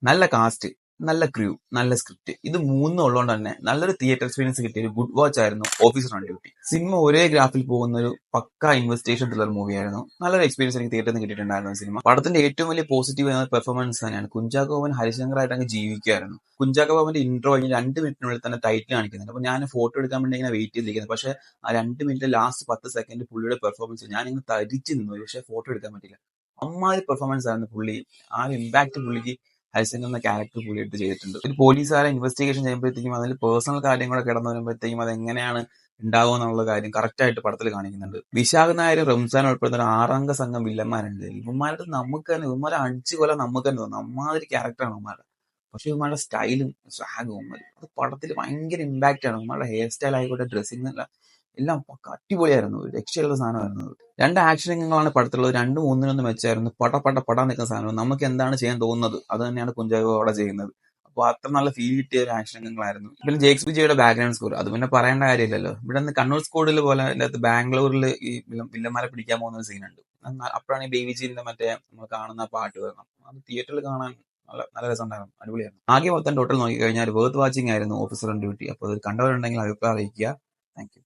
നല്ല കാസ്റ്റ്, നല്ല ക്രൂ, നല്ല സ്ക്രിപ്റ്റ്, ഇത് മൂന്നും ഉള്ളതുകൊണ്ട് തന്നെ നല്ലൊരു തിയേറ്റർ എക്സ്പീരിയൻസ് കിട്ടിയ ഒരു ഗുഡ് വാച്ച് ആയിരുന്നു ഓഫീസർ ഓൺ ഡ്യൂട്ടി. സിനിമ ഒരേ ഗ്രാഫിൽ പോകുന്ന ഒരു പക്ക ഇൻവെസ്റ്റിഗേഷൻ ത്രില്ലർ മൂവിയായിരുന്നു. നല്ലൊരു എക്സ്പീരിയൻസ് എനിക്ക് തിയേറ്ററിൽ നിന്ന് കിട്ടിയിട്ടുണ്ടായിരുന്നു സിനിമ. പടത്തിന്റെ ഏറ്റവും വലിയ പോസിറ്റീവ് എന്ന പെർഫോമൻസ് തന്നെയാണ്. കുഞ്ചാക്കോ ബോബൻ ഹരിശങ്കറായിട്ട് അങ്ങ് ജീവിക്കുകയായിരുന്നു. കുഞ്ചാക്കോ ബോബന്റെ ഇൻട്രോ കഴിഞ്ഞ് 2 മിനിറ്റിനുള്ളിൽ തന്നെ ടൈറ്റിൽ കാണിക്കുന്നുണ്ട്. അപ്പൊ ഞാൻ ഫോട്ടോ എടുക്കാൻ വേണ്ടി ഇങ്ങനെ വെയിറ്റ് ചെയ്തിരിക്കുന്നത്. പക്ഷെ ആ 2 മിനിറ്റ് ലാസ്റ്റ് 10 സെക്കൻഡ് പുള്ളിയുടെ പെർഫോമൻസ് ഞാൻ ഇങ്ങനെ തരിച്ചു നിന്നു. പക്ഷെ ഫോട്ടോ എടുക്കാൻ പറ്റില്ല. അമ്മാതിരി പെർഫോമൻസ് ആയിരുന്നു പുള്ളി. ആ ഒരു ഇമ്പാക്ട് പുള്ളിക്ക് ഹരിശങ്കർ എന്ന ക്യാരക്ടർ പുള്ളി എടുത്ത് ചെയ്തിട്ടുണ്ട്. ഒരു പോലീസുകാരെ ഇൻവെസ്റ്റിഗേഷൻ ചെയ്യുമ്പോഴത്തേക്കും അതിൽ പേഴ്സണൽ കാര്യം കൂടെ കിടന്നു വരുമ്പോഴത്തേക്കും അത് എങ്ങനെയാണ് ഉണ്ടാവുക എന്നുള്ള കാര്യം കറക്റ്റ് ആയിട്ട് പടത്തിൽ കാണിക്കുന്നുണ്ട്. വിശാഖ് നായരും റംസാൻ ഉൾപ്പെടുന്ന ഒരു 6 അംഗ സംഘം വില്ലന്മാരുണ്ട്. ഇവന്മാരുടെ നമുക്ക് തന്നെ ഇവന്മാരെ 5 കൊല്ലം നമുക്ക് തന്നെ തോന്നും. അമ്മാതിരി ക്യാരക്ടറാണ് ഇവന്മാരുടെ. പക്ഷെ ഇവന്മാരുടെ സ്റ്റൈലും സ്വാഗും ഇവന്മാർ അത് പടത്തിൽ ഭയങ്കര ഇമ്പാക്റ്റ് ആണ്. ഇവന്മാരുടെ ഹെയർ സ്റ്റൈൽ ആയിക്കോട്ടെ, ഡ്രസ്സിങ് എല്ലാം അടിപൊളിയായിരുന്നു. രക്ഷയുള്ള സാധനമായിരുന്നു. 2 ആക്ഷൻ രംഗങ്ങളാണ് പടത്തിലുള്ളത്. 2 മൂന്നിനൊന്നും വെച്ചായിരുന്നു. പട നിൽക്കുന്ന സാധനം. നമുക്ക് എന്താണ് ചെയ്യാൻ തോന്നുന്നത് അത് തന്നെയാണ് കുഞ്ചാക്കോ അവിടെ ചെയ്യുന്നത്. അപ്പൊ അത്ര നല്ല ഫീൽ കിട്ടിയ ഒരു ആക്ഷൻ രംഗങ്ങളായിരുന്നു. പിന്നെ ജേക്സ് വിജയുടെ ബാക്ക്ഗ്രൗണ്ട് സ്കോർ അത് പിന്നെ പറയേണ്ട കാര്യമില്ലല്ലോ. ഇവിടെ നിന്ന് കണ്ണൂർ സ്കോഡിൽ പോലെ അതിന്റെ അകത്ത് ബാംഗ്ലൂരിൽ ഈ വില്ലന്മാരെ പിടിക്കാൻ പോകുന്ന ഒരു സീനുണ്ട്. അപ്പോഴാണ് ഈ ബേബിജിന്റെ മറ്റേ നമ്മൾ കാണുന്ന പാട്ട് വരണം. അത് തിയേറ്ററിൽ കാണാൻ നല്ല രസമുണ്ടായിരുന്നു. അടിപൊളിയായിരുന്നു. ആകെ മൊത്തം ടോട്ടൽ നോക്കി കഴിഞ്ഞാൽ വേർത്ത് വാച്ചിങ് ആയിരുന്നു ഓഫീസർ ഓൺ ഡ്യൂട്ടി. അപ്പോൾ അത് കണ്ടവരുണ്ടെങ്കിൽ അഭിപ്രായം അറിയിക്കുക. Thank you.